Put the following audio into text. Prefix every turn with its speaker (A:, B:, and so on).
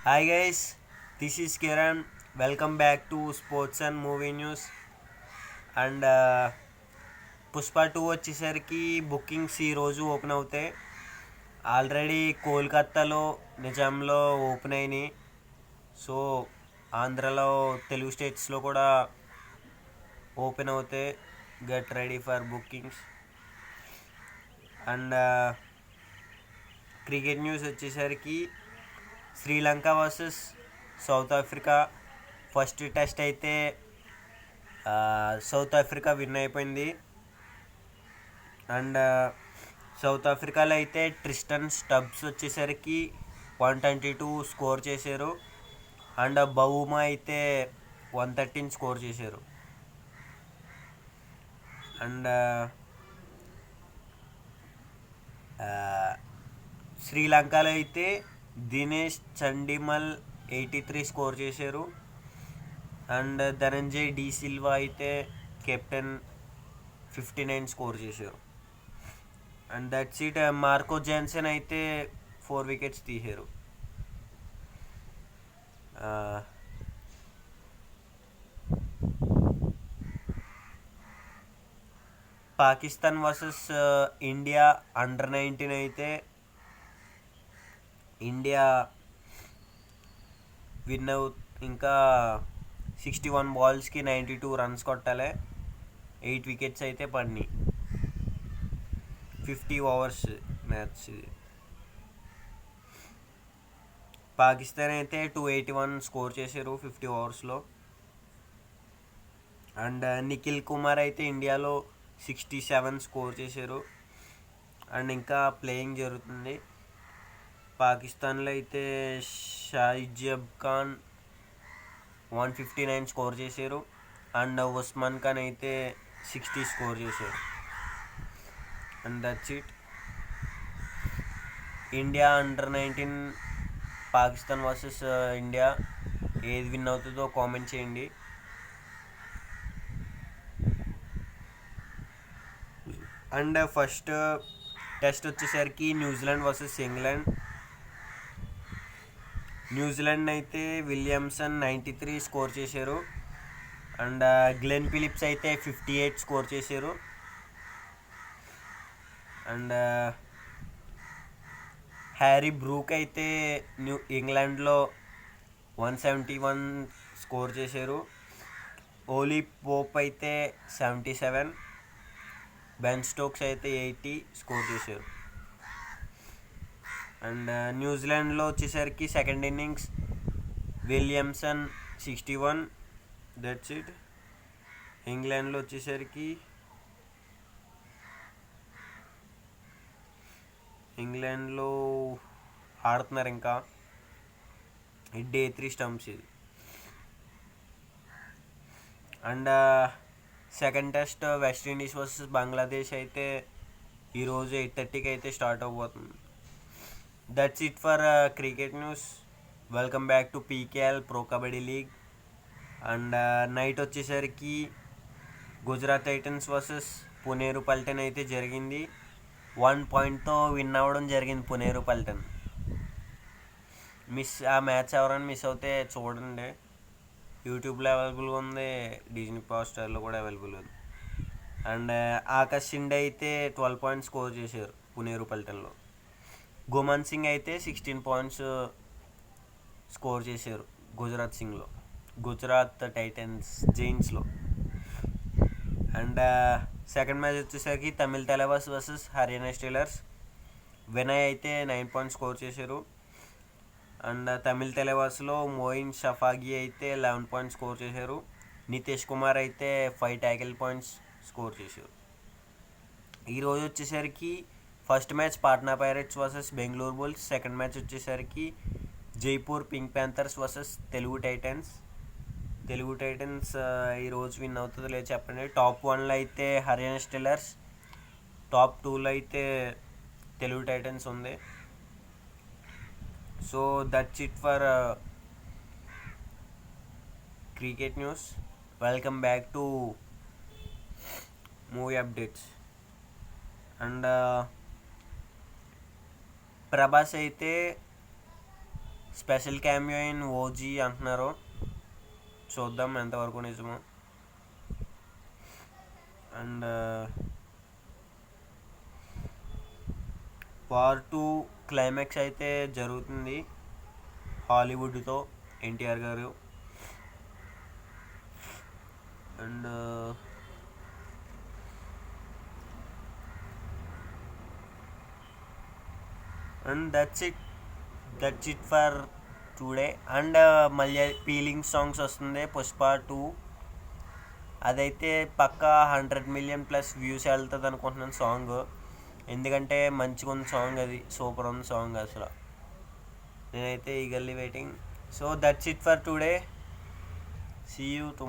A: Hi guys, this is Kiran. Welcome back to Sports and Movie News. And Pushpa 2 వచ్చేసరికి bookings ఈరోజు open అవుతాయి. Already కోల్కత్తాలో నిజాంలో open అయినాయి. సో ఆంధ్రలో తెలుగు స్టేట్స్లో కూడా ఓపెన్ అవుతాయి. Get ready for bookings. And cricket news వచ్చేసరికి Sri Lanka versus South Africa first test అయితే సౌత్ ఆఫ్రికా విన్ అయిపోయింది. అండ్ సౌత్ ఆఫ్రికాలో అయితే ట్రిస్టన్ స్టబ్స్ వచ్చేసరికి 122 స్కోర్ చేశారు. అండ్ బౌమా అయితే 113 స్కోర్ చేశారు. అండ్ శ్రీలంకలో అయితే దినేష్ చండిమల్ 83 స్కోర్ చేశారు. అండ్ ధనంజయ్ డి సిల్వా అయితే కెప్టెన్ 59 స్కోర్ చేశారు. And that's it. Marco Jansen అయితే 4 వికెట్స్ తీశారు. పాకిస్తాన్ వర్సెస్ ఇండియా అండర్-19 అయితే ఇండియా విన్ ఇంకా 61 బాల్స్కి 92 రన్స్ కొట్టాలి. 8 వికెట్స్ అయితే పడినాయి. 50 ఓవర్స్ మ్యాచ్ ఇది. పాకిస్తాన్ అయితే 281 స్కోర్ చేశారు 50 ఓవర్స్లో. అండ్ నిఖిల్ కుమార్ అయితే ఇండియాలో 67 స్కోర్ చేశారు. అండ్ ఇంకా ప్లేయింగ్ జరుగుతుంది. పాకిస్తాన్లో అయితే షాయిజబ్ ఖాన్ 159 స్కోర్ చేశారు. అండ్ ఉస్మాన్ ఖాన్ అయితే 60 స్కోర్ చేశారు. And that's it. India under-19 Pakistan versus India ఏది విన్ అవుతుందో కామెంట్ చేయండి. అండ్ ఫస్ట్ టెస్ట్ వచ్చేసరికి న్యూజిలాండ్ వర్సెస్ ఇంగ్లాండ్. న్యూజిలాండ్ అయితే విలియమ్సన్ 93 స్కోర్ చేశారు. అండ్ గ్లెన్ ఫిలిప్స్ అయితే 58 స్కోర్ చేశారు. అండ్ హ్యారీ బ్రూక్ అయితే ఇంగ్లాండ్లో 171 స్కోర్ చేశారు. ఓలీ పోప్ అయితే 77. బెన్ స్టోక్స్ అయితే 80 స్కోర్ చేశారు. అండ్ న్యూజిలాండ్లో వచ్చేసరికి second innings Williamson 61. That's it. ఇంగ్లాండ్లో వచ్చేసరికి ఇంగ్లాండ్లో ఆడుతున్నారు ఇంకా డే 3 స్టంప్స్ ఇది. And second test West Indies versus Bangladesh అయితే ఈరోజు 8:30కి అయితే స్టార్ట్ అవబోతుంది. That's it for cricket news. Welcome back to PKL pro kabaddi league. And night వచ్చేసరికి గుజరాత్ టైటన్స్ వర్సెస్ పునేరు పల్టన్ అయితే జరిగింది. 1 పాయింట్తో విన్ అవ్వడం జరిగింది పునేరు పల్టన్. ఆ మ్యాచ్ ఎవరైనా మిస్ అవుతే చూడండి. యూట్యూబ్లో అవైలబుల్గా ఉంది, డిజ్నీ హాట్‌స్టార్లో కూడా అవైలబుల్ ఉంది. అండ్ ఆకాష్ షిండే అయితే 12 పాయింట్స్ స్కోర్ చేశారు పునేరు పల్టన్లో. గుమన్ సింగ్ అయితే 16 పాయింట్స్ స్కోర్ చేశారు గుజరాత్ టైటన్స్ జైన్స్లో. అండ్ సెకండ్ మ్యాచ్ వచ్చేసరికి తమిళ్ తలవాస్ వర్సెస్ హర్యానా స్టీలర్స్. వినయ్ అయితే 9 పాయింట్స్ స్కోర్ చేశారు. అండ్ తమిళ్ తలవాస్లో మోయిన్ షఫాగి అయితే 11 పాయింట్స్ స్కోర్ చేశారు. నితీష్ కుమార్ అయితే 5 ట్యాకిల్ పాయింట్స్ స్కోర్ చేశారు. ఈరోజు వచ్చేసరికి first match Patna Pirates versus Bengaluru Bulls. Second match వచ్చేసరికి Jaipur Pink Panthers versus Telugu Titans. ఈరోజు విన్ అవుతుందో లేదు చెప్పండి. టాప్ 1లో అయితే హర్యానా స్టీలర్స్, టాప్ 2లో అయితే తెలుగు టైటన్స్ ఉంది. So that's it for cricket news. Welcome back to movie updates. And Prabhas అయితే స్పెషల్ క్యామియో ఇన్ ఓజీ అంటున్నారు, చూద్దాం ఎంతవరకు నిజమో. అండ్ వార్ 2 క్లైమాక్స్ అయితే జరుగుతుంది హాలీవుడ్తో, ఎన్టీఆర్ గారు. And that's it for today. And మళ్ళీ పీలింగ్ సాంగ్స్ వస్తుంది పుష్ప 2, అదైతే పక్కా 100 million+ వ్యూస్ వెళ్తుంది అనుకుంటున్నాను సాంగ్, ఎందుకంటే మంచిగా ఉంది సాంగ్, అది సూపర్ ఉంది సాంగ్ అసలు. నేనైతే eagerly waiting. So that's it for today, see you tomorrow.